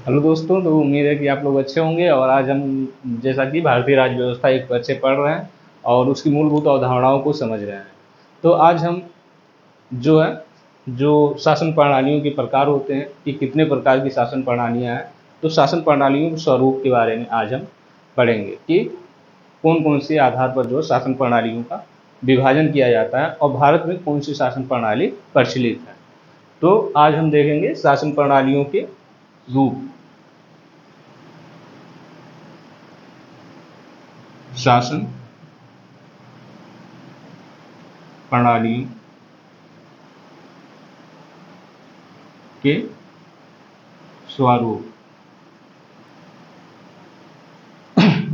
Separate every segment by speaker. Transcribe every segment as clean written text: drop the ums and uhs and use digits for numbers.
Speaker 1: Hello दोस्तों, तो उम्मीद है कि आप लोग अच्छे होंगे। और आज हम जैसा कि भारतीय राज्य व्यवस्था एक अच्छे पढ़ रहे हैं और उसकी मूलभूत अवधारणाओं को समझ रहे हैं। तो आज हम जो है जो शासन प्रणालियों के प्रकार होते हैं कि कितने प्रकार की शासन प्रणालियां हैं, तो शासन प्रणालियों के स्वरूप के बारे में आज हम पढ़ेंगे कि कौन कौन से आधार पर जो शासन प्रणालियों का विभाजन किया जाता है और भारत में कौन सी शासन प्रणाली प्रचलित है। तो आज हम देखेंगे शासन प्रणालियों के रूप। शासन प्रणाली के स्वरूप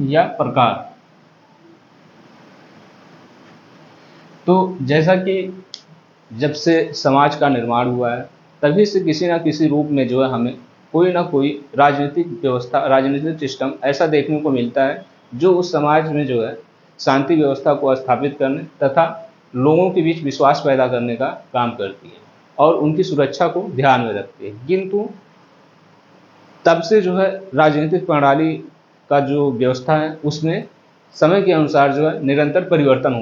Speaker 1: या प्रकार। तो जैसा कि जब से समाज का निर्माण हुआ है, तभी से किसी ना किसी रूप में जो है हमें कोई ना कोई राजनीतिक व्यवस्था, राजनीतिक सिस्टम ऐसा देखने को मिलता है जो उस समाज में जो है शांति व्यवस्था को स्थापित करने तथा लोगों के बीच विश्वास पैदा करने का काम करती है और उनकी सुरक्षा को ध्यान में रखती है। किंतु तब से जो है राजनीतिक प्रणाली का जो व्यवस्था है उसमें समय के अनुसार जो है निरंतर परिवर्तन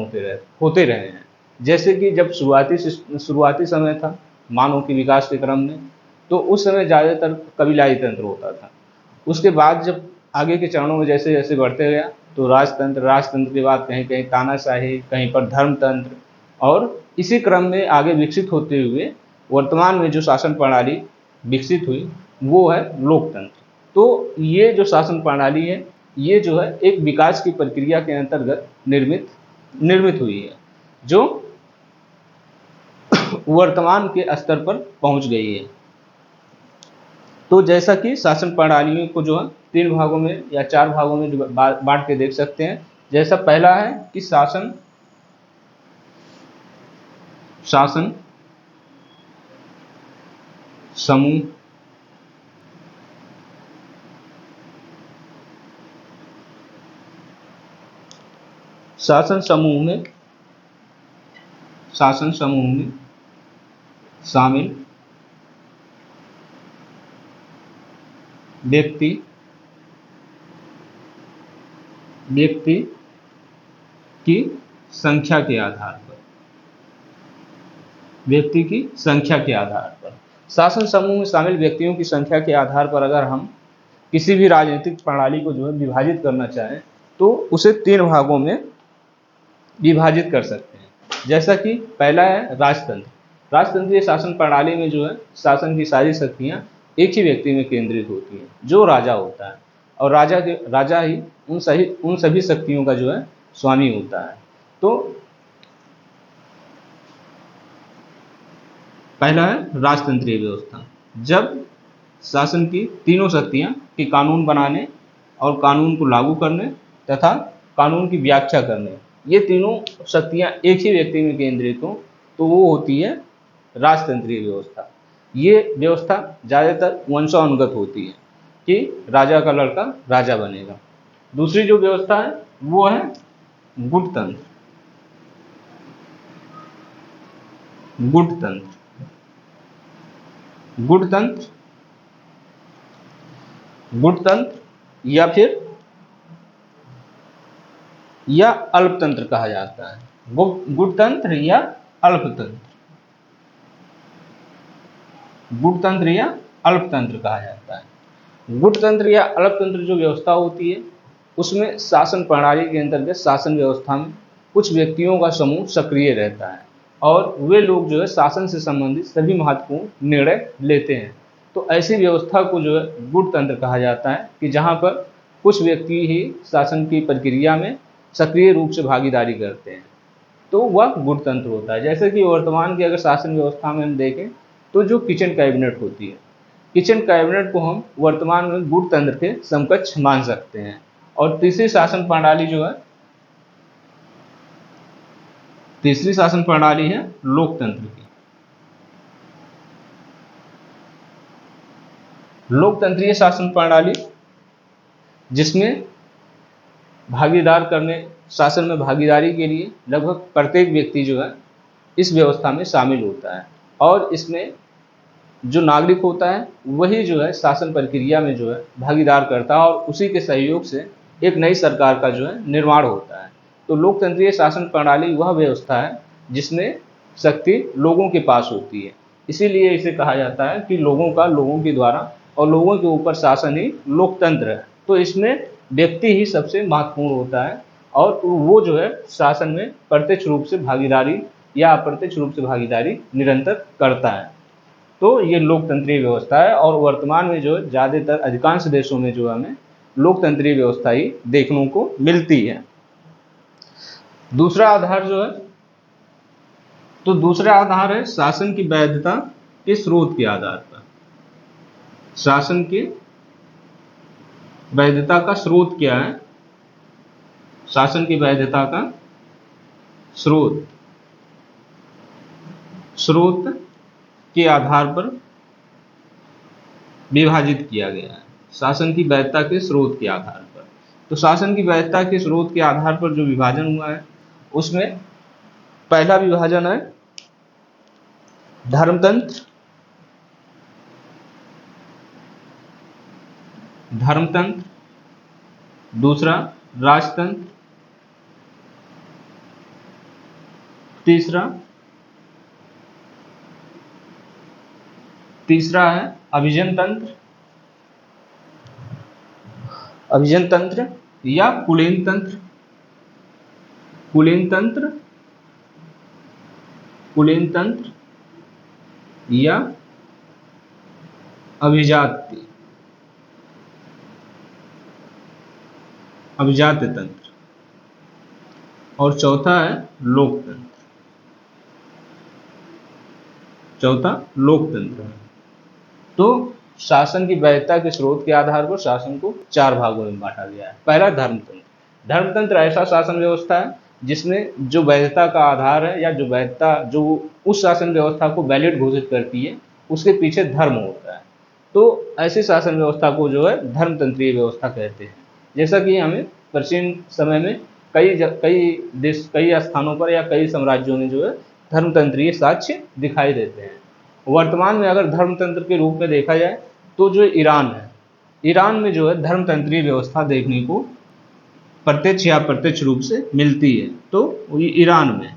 Speaker 1: होते रहे हैं। जैसे कि जब शुरुआती समय था मानव के विकास के क्रम में, तो उस समय ज़्यादातर कबीलाई तंत्र होता था। उसके बाद जब आगे के चरणों में जैसे जैसे बढ़ते गया, तो राजतंत्र, राजतंत्र के बाद कहीं कहीं तानाशाही, कहीं पर धर्मतंत्र, और इसी क्रम में आगे विकसित होते हुए वर्तमान में जो शासन प्रणाली विकसित हुई वो है लोकतंत्र। तो ये जो शासन प्रणाली है, ये जो है एक विकास की प्रक्रिया के अंतर्गत निर्मित निर्मित हुई है, जो वर्तमान के स्तर पर पहुंच गई है। तो जैसा कि शासन प्रणालियों को जो है तीन भागों में या चार भागों में बांट के देख सकते हैं। जैसा पहला है कि शासन शासन समूह। शासन समूह में शामिल व्यक्ति की संख्या के आधार पर शासन समूह में शामिल व्यक्तियों की संख्या के आधार पर अगर हम किसी भी राजनीतिक प्रणाली को जो है विभाजित करना चाहें, तो उसे तीन भागों में विभाजित कर सकते हैं। जैसा कि पहला है राजतंत्र। राजतंत्रीय शासन प्रणाली में जो है शासन की सारी शक्तियां एक ही व्यक्ति में केंद्रित होती हैं, जो राजा होता है, और राजा ही उन सभी शक्तियों का जो है स्वामी होता है। तो पहला है राजतंत्रीय व्यवस्था, जब शासन की तीनों शक्तियां कि कानून बनाने और कानून को लागू करने तथा कानून की व्याख्या करने, ये तीनों शक्तियां एक ही व्यक्ति में केंद्रित हो, तो वो होती है राजतंत्रीय व्यवस्था। ये व्यवस्था ज़्यादातर वंशानुगत होती है कि राजा का लड़का राजा बनेगा। दूसरी जो व्यवस्था है वो है गुटतंत्र। गुटतंत्र या अल्पतंत्र कहा जाता है। गुटतंत्र या अल्पतंत्र कहा जाता है। गुटतंत्र या अल्पतंत्र जो व्यवस्था होती है, उसमें शासन प्रणाली के अंतर्गत शासन व्यवस्था में कुछ व्यक्तियों का समूह सक्रिय रहता है और वे लोग जो है शासन से संबंधित सभी महत्वपूर्ण निर्णय लेते हैं। तो ऐसी व्यवस्था को जो है गुटतंत्र कहा जाता है कि जहाँ पर कुछ व्यक्ति ही शासन की प्रक्रिया में सक्रिय रूप से भागीदारी करते हैं, तो वह गुटतंत्र होता है। जैसे कि वर्तमान की अगर शासन व्यवस्था में हम देखें, तो जो किचन कैबिनेट होती है, किचन कैबिनेट को हम वर्तमान में गुटतंत्र के समकक्ष मान सकते हैं। और तीसरी शासन प्रणाली है लोकतंत्र की। लोकतंत्रीय शासन प्रणाली जिसमें शासन में भागीदारी के लिए लगभग प्रत्येक व्यक्ति जो है इस व्यवस्था में शामिल होता है, और इसमें जो नागरिक होता है वही जो है शासन प्रक्रिया में जो है भागीदार करता है और उसी के सहयोग से एक नई सरकार का जो है निर्माण होता है। तो लोकतंत्रीय शासन प्रणाली वह व्यवस्था है जिसमें शक्ति लोगों के पास होती है, इसीलिए इसे कहा जाता है कि लोगों का लोगों के द्वारा और लोगों के ऊपर शासन ही लोकतंत्र है। तो इसमें व्यक्ति ही सबसे महत्वपूर्ण होता है और वो जो है शासन में प्रत्यक्ष रूप से भागीदारी या अप्रत्यक्ष रूप से भागीदारी निरंतर करता है। तो ये लोकतंत्रीय व्यवस्था है और वर्तमान में जो है ज़्यादातर अधिकांश देशों में जो हमें लोकतंत्रीय व्यवस्था ही देखने को मिलती है। दूसरा आधार जो है, तो दूसरा आधार है शासन की वैधता के स्रोत के आधार पर। शासन की वैधता का स्रोत क्या है? शासन की वैधता का स्रोत के आधार पर विभाजित किया गया है। शासन की वैधता के स्रोत के आधार पर, तो शासन की वैधता के स्रोत के आधार पर जो विभाजन हुआ है उसमें पहला विभाजन है धर्मतंत्र, दूसरा राजतंत्र, तीसरा है अभिजन तंत्र या कुलीन तंत्र या अभिजात्य तंत्र, और चौथा है लोकतंत्र है। तो शासन की वैधता के स्रोत के आधार पर शासन को 4 भागों में बांटा गया है। पहला धर्मतंत्र ऐसा शासन व्यवस्था है जिसमें जो वैधता का आधार है या जो वैधता जो उस शासन व्यवस्था को वैलिड घोषित करती है उसके पीछे धर्म होता है। तो ऐसी शासन व्यवस्था को जो है धर्मतंत्रीय व्यवस्था कहते हैं। जैसा कि हमें प्राचीन समय में कई स्थानों पर या कई साम्राज्यों में जो है धर्मतंत्रीय साक्ष्य दिखाई देते हैं। वर्तमान में अगर धर्मतंत्र के रूप में देखा जाए तो जो ईरान है, ईरान में जो है धर्मतंत्रीय व्यवस्था देखने को प्रत्यक्ष या अप्रत्यक्ष रूप से मिलती है, तो ये ईरान में।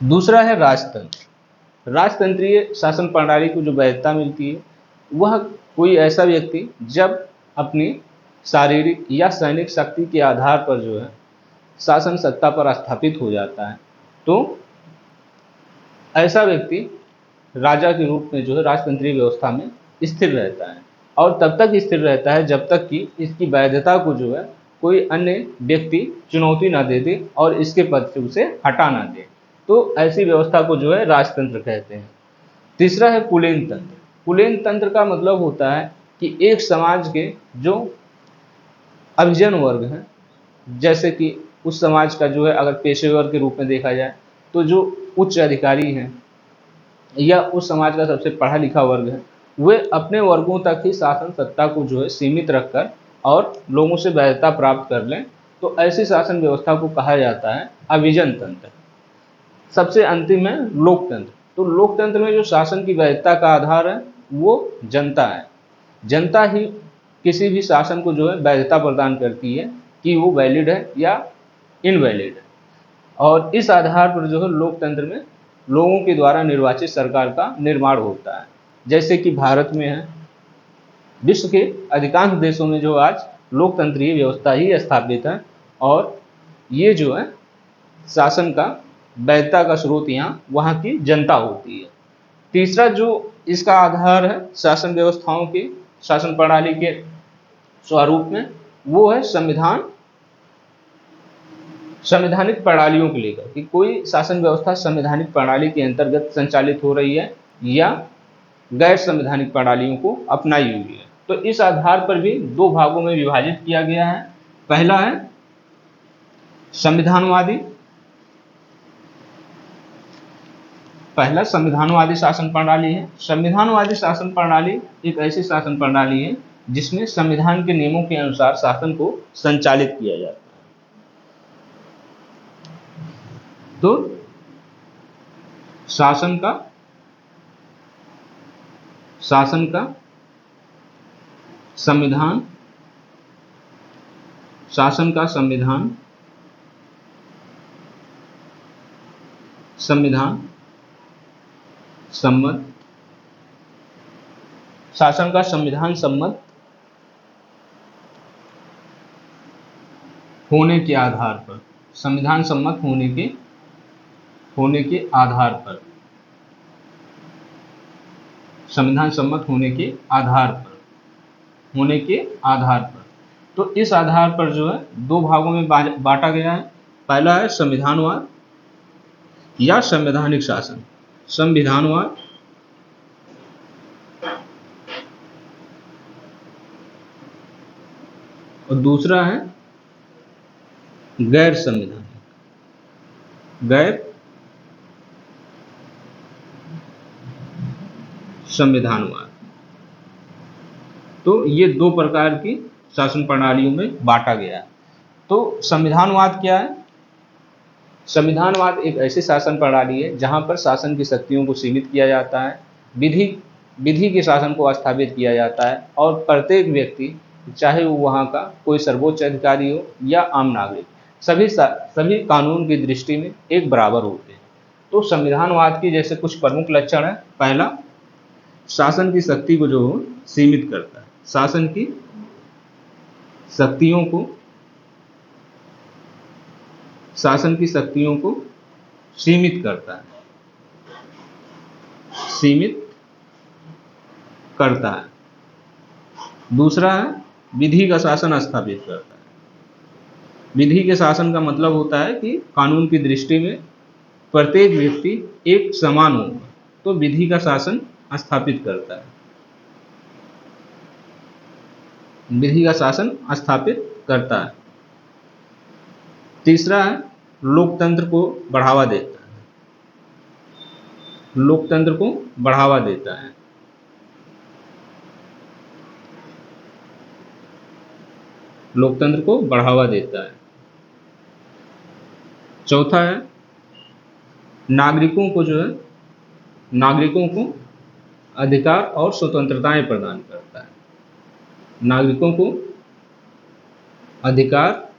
Speaker 1: दूसरा है राजतंत्रीय शासन प्रणाली को जो वैधता मिलती है वह कोई ऐसा व्यक्ति जब अपनी शारीरिक या सैनिक शक्ति के आधार पर जो है शासन सत्ता पर स्थापित हो जाता है, तो ऐसा व्यक्ति राजा के रूप में जो है राजतंत्रीय व्यवस्था में स्थिर रहता है और तब तक स्थिर रहता है जब तक कि इसकी वैधता को जो है कोई अन्य व्यक्ति चुनौती ना दे दे और इसके पद से उसे हटा ना दे। तो ऐसी व्यवस्था को जो है राजतंत्र कहते हैं। तीसरा है कुलीन तंत्र का मतलब होता है कि एक समाज के जो अभिजन वर्ग हैं, जैसे कि उस समाज का जो है अगर पेशेवर के रूप में देखा जाए तो जो उच्च अधिकारी हैं या उस समाज का सबसे पढ़ा लिखा वर्ग है, वे अपने वर्गों तक ही शासन सत्ता को जो है सीमित रखकर और लोगों से वैधता प्राप्त कर लें, तो ऐसी शासन व्यवस्था को कहा जाता है अभिजन तंत्र। सबसे अंतिम है लोकतंत्र। तो लोकतंत्र में जो शासन की वैधता का आधार है वो जनता है। जनता ही किसी भी शासन को जो है वैधता प्रदान करती है कि वो वैलिड है या इनवैलिड है, और इस आधार पर जो है लोकतंत्र में लोगों के द्वारा निर्वाचित सरकार का निर्माण होता है। जैसे कि भारत में है, विश्व के अधिकांश देशों में जो आज लोकतंत्रीय व्यवस्था ही स्थापित है और ये जो है शासन का वैधता का स्रोत यहाँ वहाँ की जनता होती है। तीसरा जो इसका आधार है शासन व्यवस्थाओं के शासन प्रणाली के स्वरूप में, वो है संवैधानिक प्रणालियों को लेकर कि कोई शासन व्यवस्था संवैधानिक प्रणाली के अंतर्गत संचालित हो रही है या गैर संवैधानिक प्रणालियों को अपनाई हुई है। तो इस आधार पर भी 2 भागों में विभाजित किया गया है। पहला है संविधानवादी शासन प्रणाली है। संविधानवादी शासन प्रणाली एक ऐसी शासन प्रणाली है जिसमें संविधान के नियमों के अनुसार शासन को संचालित किया जाता है। तो शासन का शासन का संविधान, शासन का संविधान, संविधान सम्मत, शासन का संविधान सम्मत होने के आधार पर, संविधान सम्मत होने के आधार पर, संविधान सम्मत होने के आधार पर, तो इस आधार पर जो है दो भागों में बांटा गया है। पहला है संविधानवाद या संवैधानिक शासन, संविधानवाद और दूसरा है गैर संविधानवाद। तो ये दो प्रकार की शासन प्रणालियों में बांटा गया है। तो संविधानवाद क्या है? संविधानवाद एक ऐसी शासन प्रणाली है जहां पर शासन की शक्तियों को सीमित किया जाता है, विधि के शासन को स्थापित किया जाता है और प्रत्येक व्यक्ति, चाहे वो वहाँ का कोई सर्वोच्च अधिकारी हो या आम नागरिक, सभी कानून की दृष्टि में एक बराबर होते हैं। तो संविधानवाद की जैसे कुछ प्रमुख लक्षण है। पहला, शासन की शक्ति को जो सीमित करता है, शासन की शक्तियों को सीमित करता है। दूसरा है विधि का शासन स्थापित करता है। विधि के शासन का मतलब होता है कि कानून की दृष्टि में प्रत्येक व्यक्ति एक समान होगा, तो विधि का शासन स्थापित करता है, विधि का शासन स्थापित करता है। तीसरा है लोकतंत्र को बढ़ावा देता है, लोकतंत्र को बढ़ावा देता है। लोकतंत्र को बढ़ावा देता है। चौथा है नागरिकों को अधिकार और स्वतंत्रताएं प्रदान करता है। नागरिकों को अधिकार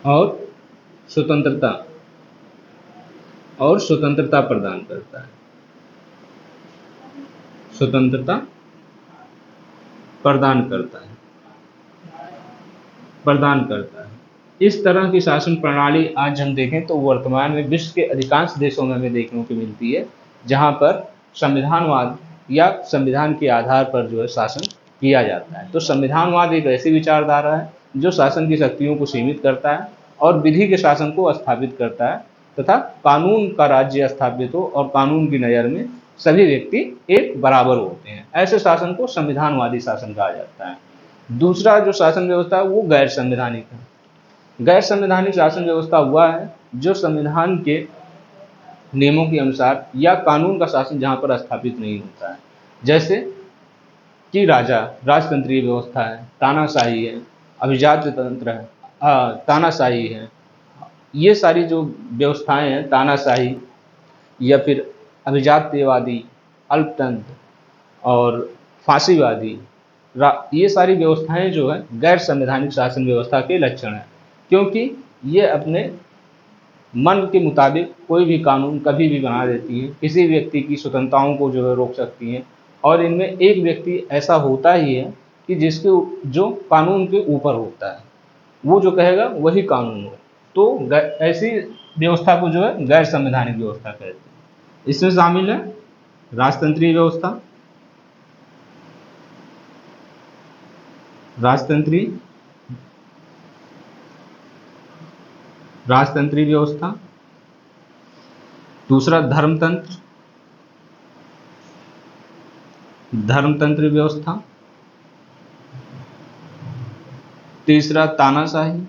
Speaker 1: और स्वतंत्रता प्रदान करता है। स्वतंत्रता प्रदान करता है। इस तरह की शासन प्रणाली आज हम देखें तो वर्तमान में विश्व के अधिकांश देशों में हमें देखने को मिलती है, जहां पर संविधानवाद या संविधान के आधार पर जो है शासन किया जाता है। तो संविधानवाद एक ऐसी विचारधारा है जो शासन की शक्तियों को सीमित करता है और विधि के शासन को स्थापित करता है तथा कानून का राज्य स्थापित हो और कानून की नज़र में सभी व्यक्ति एक बराबर होते हैं। ऐसे शासन को संविधानवादी शासन कहा जाता है। दूसरा जो शासन व्यवस्था है वो गैर संवैधानिक है। गैर संवैधानिक शासन व्यवस्था हुआ है जो संविधान के नियमों के अनुसार या कानून का शासन जहां पर स्थापित नहीं होता है, जैसे कि राजतंत्रीय व्यवस्था है, तानाशाही है, अभिजात्य तंत्र है, तानाशाही है। ये सारी जो व्यवस्थाएं हैं, तानाशाही या फिर अभिजात्यवादी, अल्पतंत्र और फांसीवादी, ये सारी व्यवस्थाएं जो है गैर संवैधानिक शासन व्यवस्था के लक्षण हैं, क्योंकि ये अपने मन के मुताबिक कोई भी कानून कभी भी बना देती हैं, किसी व्यक्ति की स्वतंत्रताओं को जो है रोक सकती हैं और इनमें एक व्यक्ति ऐसा होता ही है कि जो कानून के ऊपर होता है, वो जो कहेगा वही कानून हो। तो ऐसी व्यवस्था को जो है गैर संवैधानिक व्यवस्था कहते हैं। इसमें शामिल है राजतंत्रीय व्यवस्था, राजतंत्रीय व्यवस्था। दूसरा धर्मतंत्र व्यवस्था। तीसरा तानाशाही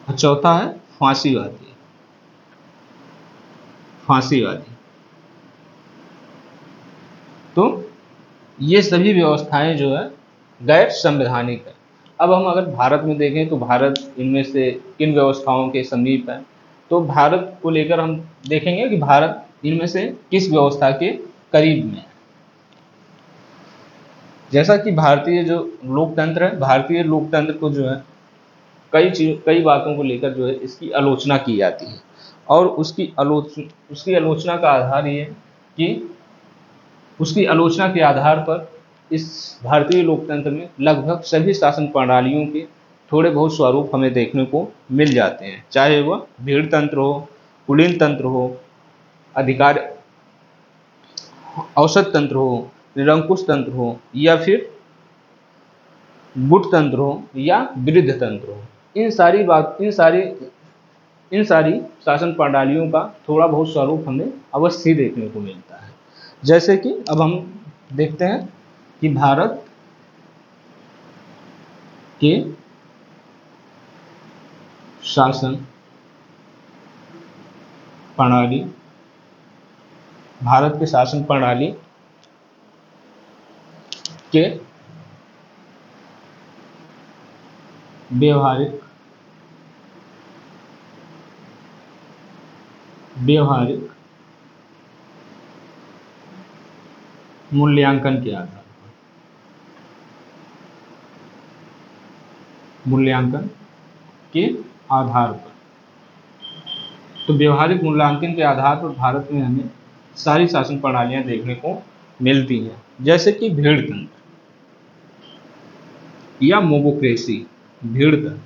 Speaker 1: और चौथा है फांसीवादी। तो ये सभी व्यवस्थाएं जो है गैर संवैधानिक है अब हम अगर भारत में देखें तो भारत इनमें से किन व्यवस्थाओं के समीप है, तो भारत को लेकर हम देखेंगे कि भारत इनमें से किस व्यवस्था के करीब में है। जैसा कि भारतीय जो लोकतंत्र है, भारतीय लोकतंत्र को जो है कई बातों को लेकर जो है इसकी आलोचना की जाती है, और उसकी आलोचना का आधार ये कि उसकी आलोचना के आधार पर इस भारतीय लोकतंत्र में लगभग सभी शासन प्रणालियों के थोड़े बहुत स्वरूप हमें देखने को मिल जाते हैं, चाहे वह भीड़ तंत्र हो, कुलीन तंत्र हो, अधिकार औसत तंत्र हो, निरंकुश तंत्र हो, या फिर गुट तंत्र हो, या वृद्ध तंत्र हो। इन सारी शासन प्रणालियों का थोड़ा बहुत स्वरूप हमें अवश्य ही देखने को मिलता है। जैसे कि अब हम देखते हैं कि भारत के शासन प्रणाली के व्यवहारिक मूल्यांकन के आधार पर तो व्यवहारिक मूल्यांकन के आधार पर भारत में हमें सारी शासन प्रणालियां देखने को मिलती हैं, जैसे कि भीड़ तंत्र या मोबोक्रेसी। भीड़ तंत्र,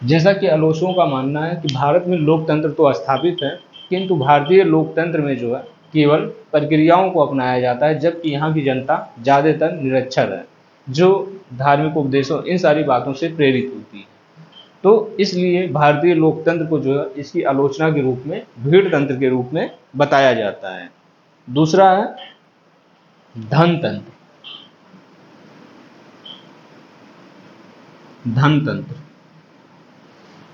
Speaker 1: जैसा कि आलोचकों का मानना है कि भारत में लोकतंत्र तो स्थापित है, किंतु भारतीय लोकतंत्र में जो है केवल प्रक्रियाओं को अपनाया जाता है, जबकि यहाँ की जनता ज़्यादातर निरक्षर है, जो धार्मिक उपदेशों इन सारी बातों से प्रेरित होती है। तो इसलिए भारतीय लोकतंत्र को जो है इसकी आलोचना के रूप में भीड़ तंत्र के रूप में बताया जाता है। दूसरा है धन तंत्र।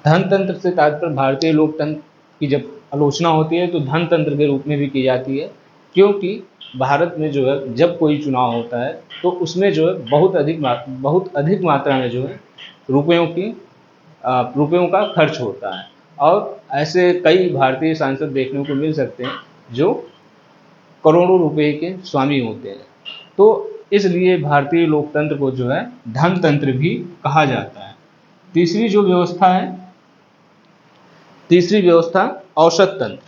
Speaker 1: धन तंत्र से तात्पर्य भारतीय लोकतंत्र की जब आलोचना होती है तो धन तंत्र के रूप में भी की जाती है, क्योंकि भारत में जो है जब कोई चुनाव होता है तो उसमें जो है बहुत अधिक मात्रा में जो है रुपयों का खर्च होता है, और ऐसे कई भारतीय सांसद देखने को मिल सकते हैं जो करोड़ों रुपए के स्वामी होते हैं। तो इसलिए भारतीय लोकतंत्र को जो है धन तंत्र भी कहा जाता है। तीसरी व्यवस्था औसत तंत्र।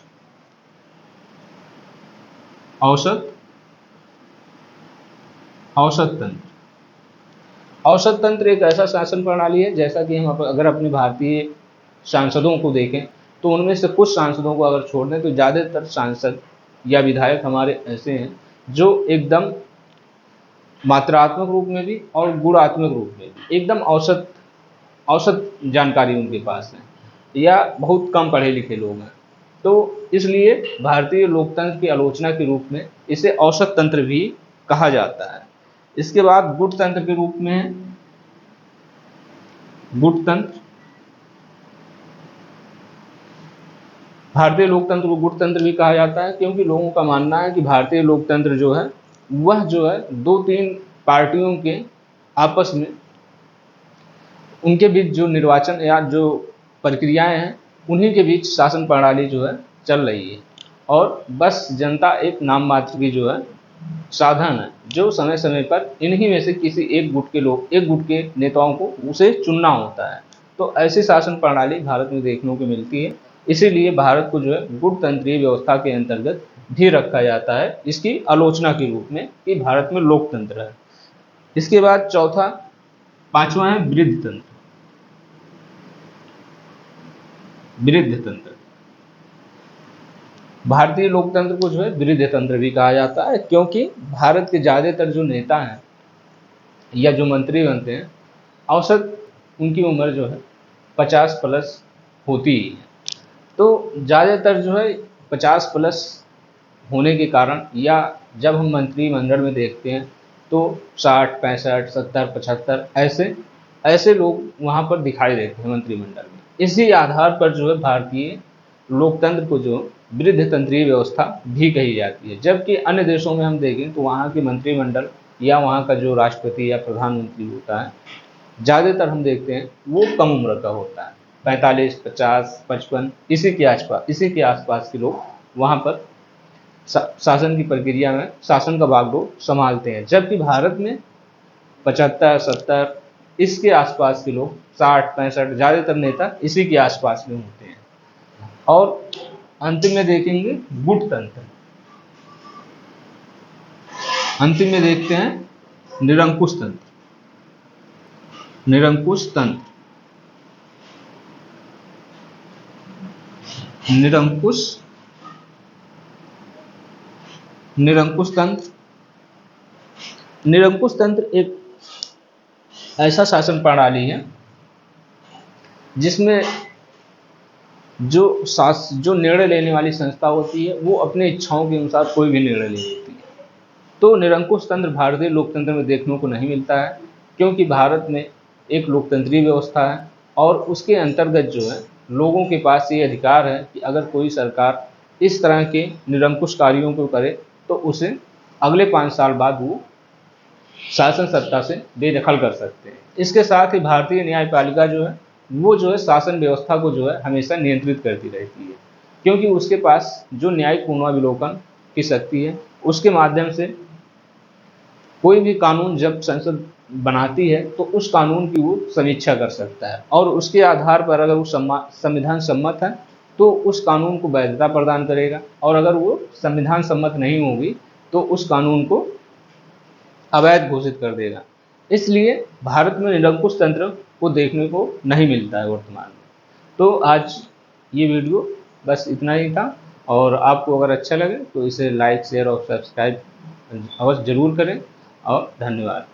Speaker 1: औसत तंत्र एक ऐसा शासन प्रणाली है, जैसा कि हम अगर अपने भारतीय सांसदों को देखें तो उनमें से कुछ सांसदों को अगर छोड़ दें तो ज़्यादातर सांसद या विधायक हमारे ऐसे हैं जो एकदम मात्रात्मक रूप में भी और गुणात्मक रूप में भी एकदम औसत जानकारी उनके पास है, या बहुत कम पढ़े लिखे लोग हैं। तो इसलिए भारतीय लोकतंत्र की आलोचना के रूप में इसे औसत तंत्र भी कहा जाता है। इसके बाद गुट तंत्र के रूप में है गुट तंत्र। भारतीय लोकतंत्र को गुट तंत्र भी कहा जाता है, क्योंकि लोगों का मानना है कि भारतीय लोकतंत्र जो है वह जो है 2-3 पार्टियों के आपस में उनके बीच जो निर्वाचन या जो प्रक्रियाएं हैं उन्हीं के बीच शासन प्रणाली जो है चल रही है, और बस जनता एक नाम मात्र की जो है साधन है, जो समय समय पर इन्हीं में से किसी एक गुट के नेताओं को उसे चुनना होता है। तो ऐसी शासन प्रणाली भारत में देखने को मिलती है, इसीलिए भारत को जो है गुटतंत्रीय व्यवस्था के अंतर्गत भी रखा जाता है, इसकी आलोचना के रूप में कि भारत में लोकतंत्र है। इसके बाद पांचवा है वृद्ध तंत्र। भारतीय लोकतंत्र को जो है वृद्ध तंत्र भी कहा जाता है, क्योंकि भारत के ज़्यादातर जो नेता हैं या जो मंत्री बनते हैं औसत उनकी उम्र जो है 50 प्लस होती ही है। तो ज़्यादातर जो है 50 प्लस होने के कारण, या जब हम मंत्रिमंडल में देखते हैं तो 60, 65, 70, 75 ऐसे लोग वहाँ पर दिखाई देते हैं मंत्रिमंडल में। इसी आधार पर जो है भारतीय लोकतंत्र को जो वृद्ध तंत्रीय व्यवस्था भी कही जाती है, जबकि अन्य देशों में हम देखें तो वहाँ के मंत्रिमंडल या वहाँ का जो राष्ट्रपति या प्रधानमंत्री होता है, ज़्यादातर हम देखते हैं वो कम उम्र का होता है, 45, 50, 55 इसी के आसपास के लोग वहाँ पर शासन की प्रक्रिया में शासन का बागडोर संभालते हैं। जबकि भारत में 75, 70 इसके आसपास के लोग, 60, 65 ज़्यादातर नेता इसी के आसपास में होते हैं। और अंतिम में देखेंगे गुट तंत्र। अंतिम में देखते हैं निरंकुश तंत्र। निरंकुश तंत्र, निरंकुश तंत्र। निरंकुश तंत्र एक ऐसा शासन प्रणाली है जिसमें जो निर्णय लेने वाली संस्था होती है वो अपने इच्छाओं के अनुसार कोई भी निर्णय ले लेती है। तो निरंकुश तंत्र भारतीय लोकतंत्र में देखने को नहीं मिलता है, क्योंकि भारत में एक लोकतंत्रीय व्यवस्था है और उसके अंतर्गत जो है लोगों के पास ये अधिकार है कि अगर कोई सरकार इस तरह के निरंकुश कार्यों को करे तो उसे अगले 5 साल बाद वो शासन सत्ता से बेदखल कर सकते हैं। इसके साथ ही भारतीय न्यायपालिका जो है वो जो है शासन व्यवस्था को जो है हमेशा नियंत्रित करती रहती है, क्योंकि उसके पास जो न्यायिक पुनरावलोकन की शक्ति है, उसके माध्यम से कोई भी कानून जब संसद बनाती है तो उस कानून की वो समीक्षा कर सकता है और उसके आधार पर अगर वो संविधान सम्मत है तो उस कानून को वैधता प्रदान करेगा, और अगर वो संविधान सम्मत नहीं होगी तो उस कानून को अवैध घोषित कर देगा। इसलिए भारत में निरंकुश तंत्र को देखने को नहीं मिलता है वर्तमान में। तो आज ये वीडियो बस इतना ही था, और आपको अगर अच्छा लगे तो इसे लाइक, शेयर और सब्सक्राइब अवश्य जरूर करें, और धन्यवाद।